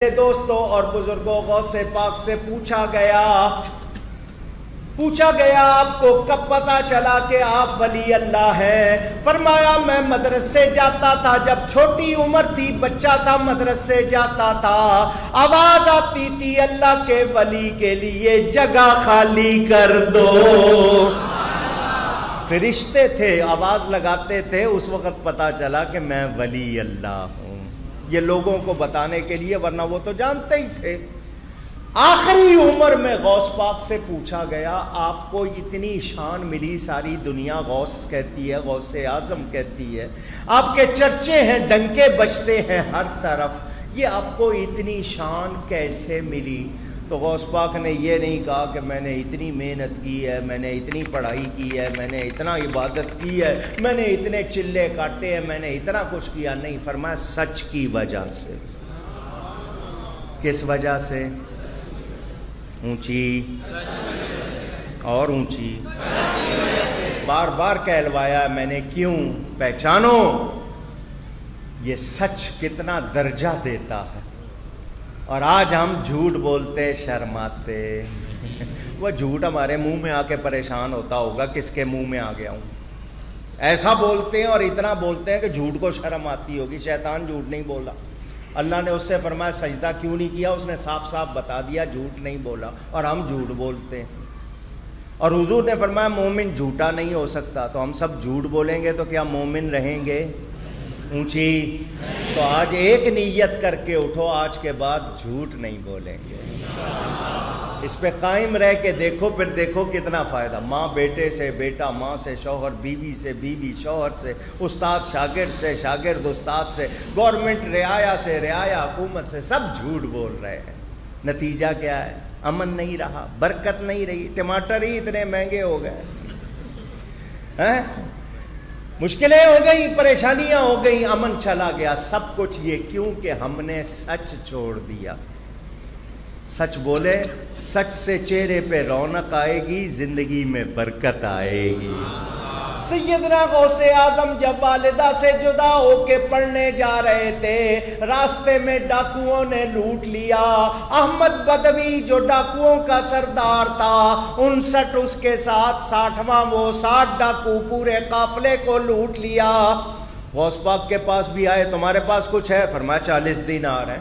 دوستوں اور بزرگوں، غوث پاک سے پوچھا گیا آپ کو کب پتا چلا کہ آپ ولی اللہ ہیں؟ فرمایا میں مدرسے جاتا تھا، جب چھوٹی عمر تھی، بچہ تھا، مدرسے جاتا تھا، آواز آتی تھی اللہ کے ولی کے لیے جگہ خالی کر دو۔ فرشتے تھے، آواز لگاتے تھے، اس وقت پتا چلا کہ میں ولی اللہ ہوں، یہ لوگوں کو بتانے کے لیے، ورنہ وہ تو جانتے ہی تھے۔ آخری عمر میں غوث پاک سے پوچھا گیا آپ کو اتنی شان ملی، ساری دنیا غوث کہتی ہے، غوث اعظم کہتی ہے، آپ کے چرچے ہیں، ڈنکے بجتے ہیں ہر طرف، یہ آپ کو اتنی شان کیسے ملی؟ تو غوث پاک نے یہ نہیں کہا کہ میں نے اتنی محنت کی ہے، میں نے اتنی پڑھائی کی ہے، میں نے اتنا عبادت کی ہے، میں نے اتنے چلے کاٹے ہیں، میں نے اتنا کچھ کیا، نہیں، فرمایا سچ کی وجہ سے۔ کس وجہ سے؟ اونچی اور اونچی، بار بار کہلوایا میں نے، کیوں؟ پہچانو یہ سچ کتنا درجہ دیتا ہے۔ اور آج ہم جھوٹ بولتے شرماتے، وہ جھوٹ ہمارے منہ میں آ کے پریشان ہوتا ہوگا کس کے منہ میں آ گیا ہوں، ایسا بولتے ہیں اور اتنا بولتے ہیں کہ جھوٹ کو شرم آتی ہوگی۔ شیطان جھوٹ نہیں بولا، اللہ نے اس سے فرمایا سجدہ کیوں نہیں کیا، اس نے صاف صاف بتا دیا جھوٹ نہیں بولا، اور ہم جھوٹ بولتے ہیں۔ اور حضور نے فرمایا مومن جھوٹا نہیں ہو سکتا، تو ہم سب جھوٹ بولیں گے تو کیا مومن رہیں گے؟ اونچی۔ تو آج ایک نیت کر کے اٹھو، آج کے بعد جھوٹ نہیں بولیں گے، اس پہ قائم رہ کے دیکھو، پھر دیکھو کتنا فائدہ۔ ماں بیٹے سے، بیٹا ماں سے، شوہر بیوی سے، بیوی شوہر سے، استاد شاگرد سے، شاگرد استاد سے، گورنمنٹ رعایا سے، رعایا حکومت سے، سب جھوٹ بول رہے ہیں۔ نتیجہ کیا ہے؟ امن نہیں رہا، برکت نہیں رہی، ٹماٹر ہی اتنے مہنگے ہو گئے ہیں، مشکلیں ہو گئی، پریشانیاں ہو گئی، امن چلا گیا، سب کچھ یہ کیوں کہ ہم نے سچ چھوڑ دیا۔ سچ بولے، سچ سے چہرے پہ رونق آئے گی، زندگی میں برکت آئے گی۔ سیدنا غوث اعظم جب والدہ سے جدا ہو کے پڑھنے جا رہے تھے، راستے میں ڈاکوؤں نے لوٹ لیا۔ احمد بدوی جو ڈاکوؤں کا سردار تھا، 59 اس کے ساتھ، 60واں وہ، 60 ڈاکو پورے قافلے کو لوٹ لیا۔ غوث پاک کے پاس بھی آئے، تمہارے پاس کچھ ہے؟ فرمایا 40 دینار ہیں۔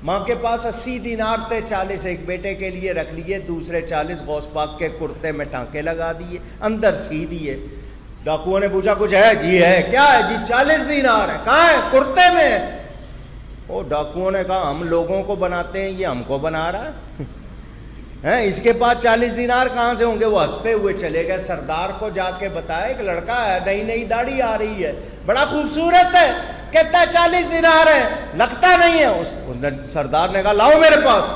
ماں کے پاس 80 دینار تھے، 40 ایک بیٹے کے لیے رکھ لیے، دوسرے 40 غوث پاک کے کرتے میں ٹانکے لگا دیے، اندر سی دیے۔ ڈاکوؤں نے پوچھا کچھ ہے؟ جی ہے۔ کیا ہے؟ جی 40 دینار ہے۔ کہاں ہے؟ کرتے میں۔ وہ ڈاکوؤں نے کہا ہم لوگوں کو بناتے ہیں، یہ ہم کو بنا رہا ہے، اس کے پاس 40 دینار کہاں سے ہوں گے؟ وہ ہنستے ہوئے چلے گئے، سردار کو جا کے بتایا ایک لڑکا ہے، نئی نئی داڑھی آ رہی ہے، بڑا خوبصورت ہے، کہتا ہے 40 دینار ہے، لگتا نہیں ہے۔ سردار نے کہا لاؤ میرے پاس۔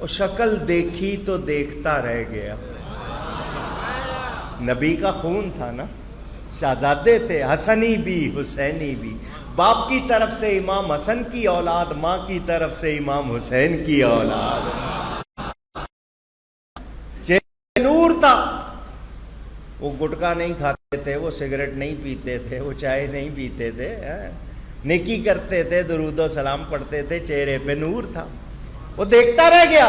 وہ شکل دیکھی تو دیکھتا رہ گیا، نبی کا خون تھا نا، شہزادے تھے، حسنی بھی حسینی بھی، باپ کی طرف سے امام حسن کی اولاد، ماں کی طرف سے امام حسین کی اولاد، چہرے نور تھا۔ وہ گٹکا نہیں کھاتے تھے، وہ سگریٹ نہیں پیتے تھے، وہ چائے نہیں پیتے تھے، نیکی کرتے تھے، درود و سلام پڑھتے تھے، چہرے پہ نور تھا۔ وہ دیکھتا رہ گیا۔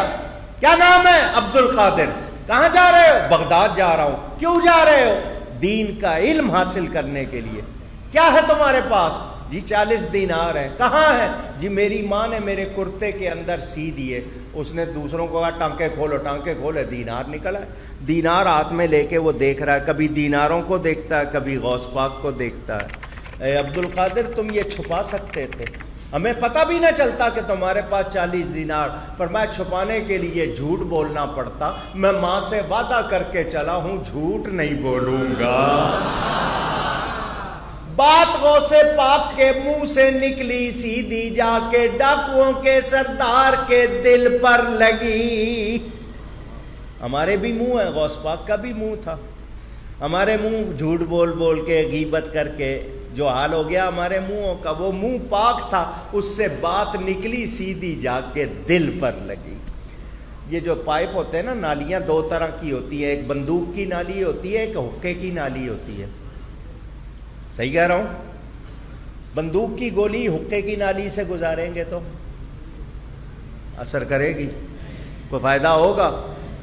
کیا نام ہے؟ عبد القادر۔ کہاں جا رہے ہو؟ بغداد جا رہا ہوں۔ کیوں جا رہے ہو؟ دین کا علم حاصل کرنے کے لیے۔ کیا ہے تمہارے پاس؟ جی 40 دینار ہے۔ کہاں ہے؟ جی میری ماں نے میرے کرتے کے اندر سی دیے۔ اس نے دوسروں کو کہا ٹانکے کھولو، ٹانکے کھولے، دینار نکلا ہے۔ دینار ہاتھ میں لے کے وہ دیکھ رہا ہے، کبھی دیناروں کو دیکھتا ہے، کبھی غوث پاک کو دیکھتا ہے۔ اے عبد القادر تم یہ چھپا سکتے تھے، ہمیں پتہ بھی نہ چلتا کہ تمہارے پاس 40 دینار۔ فرمایا چھپانے کے لیے جھوٹ بولنا پڑتا، میں ماں سے وعدہ کر کے چلا ہوں جھوٹ نہیں بولوں گا۔ بات غوث پاک کے منہ سے نکلی، سیدھی جا کے ڈاکوؤں کے سردار کے دل پر لگی۔ ہمارے بھی منہ ہے، غوث پاک کا بھی منہ تھا، ہمارے منہ جھوٹ بول بول کے، غیبت کر کے جو حال ہو گیا ہمارے منہوں کا، وہ منہ پاک تھا، اس سے بات نکلی، سیدھی جا کے دل پر لگی۔ یہ جو پائپ ہوتے ہیں نا، نالیاں دو طرح کی ہوتی ہیں، ایک بندوق کی نالی ہوتی ہے، ایک حقے کی نالی ہوتی ہے، صحیح کہہ رہا ہوں؟ بندوق کی گولی حقے کی نالی سے گزاریں گے تو اثر کرے گی؟ کوئی فائدہ ہوگا؟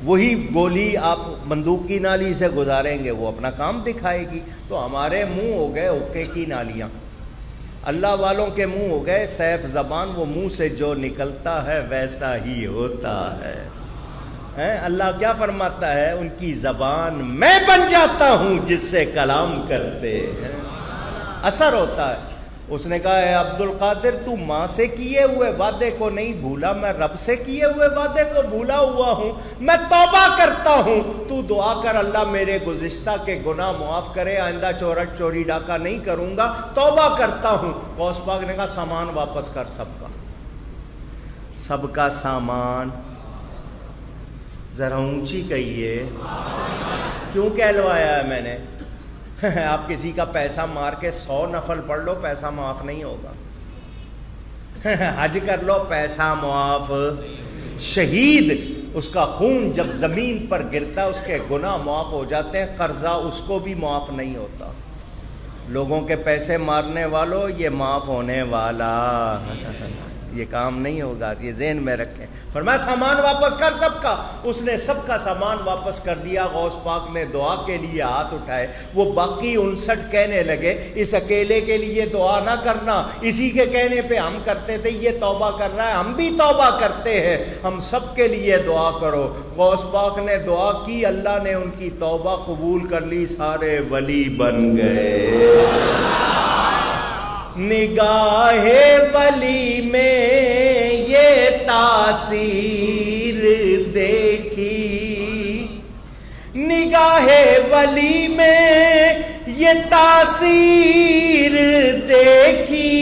وہی گولی آپ بندوق کی نالی سے گزاریں گے، وہ اپنا کام دکھائے گی۔ تو ہمارے منہ ہو گئے حقے کی نالیاں، اللہ والوں کے منہ ہو گئے سیف زبان، وہ منہ سے جو نکلتا ہے ویسا ہی ہوتا ہے۔ اللہ کیا فرماتا ہے؟ ان کی زبان میں بن جاتا ہوں جس سے کلام کرتے ہیں، اثر ہوتا ہے۔ اس نے کہا اے عبد القادر تو ماں سے کیے ہوئے وعدے کو نہیں بھولا، میں رب سے کیے ہوئے وعدے کو بھولا ہوا ہوں، میں توبہ کرتا ہوں، تو دعا کر اللہ میرے گزشتہ کے گناہ معاف کرے، آئندہ چوری ڈاکہ نہیں کروں گا، توبہ کرتا ہوں۔ غوث پاک نے کہا سامان واپس کر، سب کا سامان، ذرا اونچی کہیے، کیوں کہلوایا ہے میں نے؟ آپ کسی کا پیسہ مار کے 100 نفل پڑھ لو، پیسہ معاف نہیں ہوگا۔ حج کر لو، پیسہ معاف۔ شہید، اس کا خون جب زمین پر گرتا ہے اس کے گناہ معاف ہو جاتے ہیں، قرضہ اس کو بھی معاف نہیں ہوتا۔ لوگوں کے پیسے مارنے والوں، یہ معاف ہونے والا یہ کام نہیں ہوگا، یہ ذہن میں رکھیں۔ فرمایا سامان واپس کر سب کا، اس نے سب کا سامان واپس کر دیا۔ غوث پاک نے دعا کے لیے ہاتھ اٹھائے، وہ باقی 59 کہنے لگے اس اکیلے کے لیے دعا نہ کرنا، اسی کے کہنے پہ ہم کرتے تھے، یہ توبہ کر رہا ہے ہم بھی توبہ کرتے ہیں، ہم سب کے لیے دعا کرو۔ غوث پاک نے دعا کی، اللہ نے ان کی توبہ قبول کر لی، سارے ولی بن گئے۔ نگاہ ولی میں یہ تاثیر دیکھی، نگاہ ولی میں یہ تاثیر دیکھی،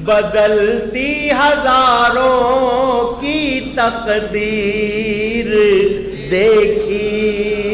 بدلتی ہزاروں کی تقدیر دیکھی۔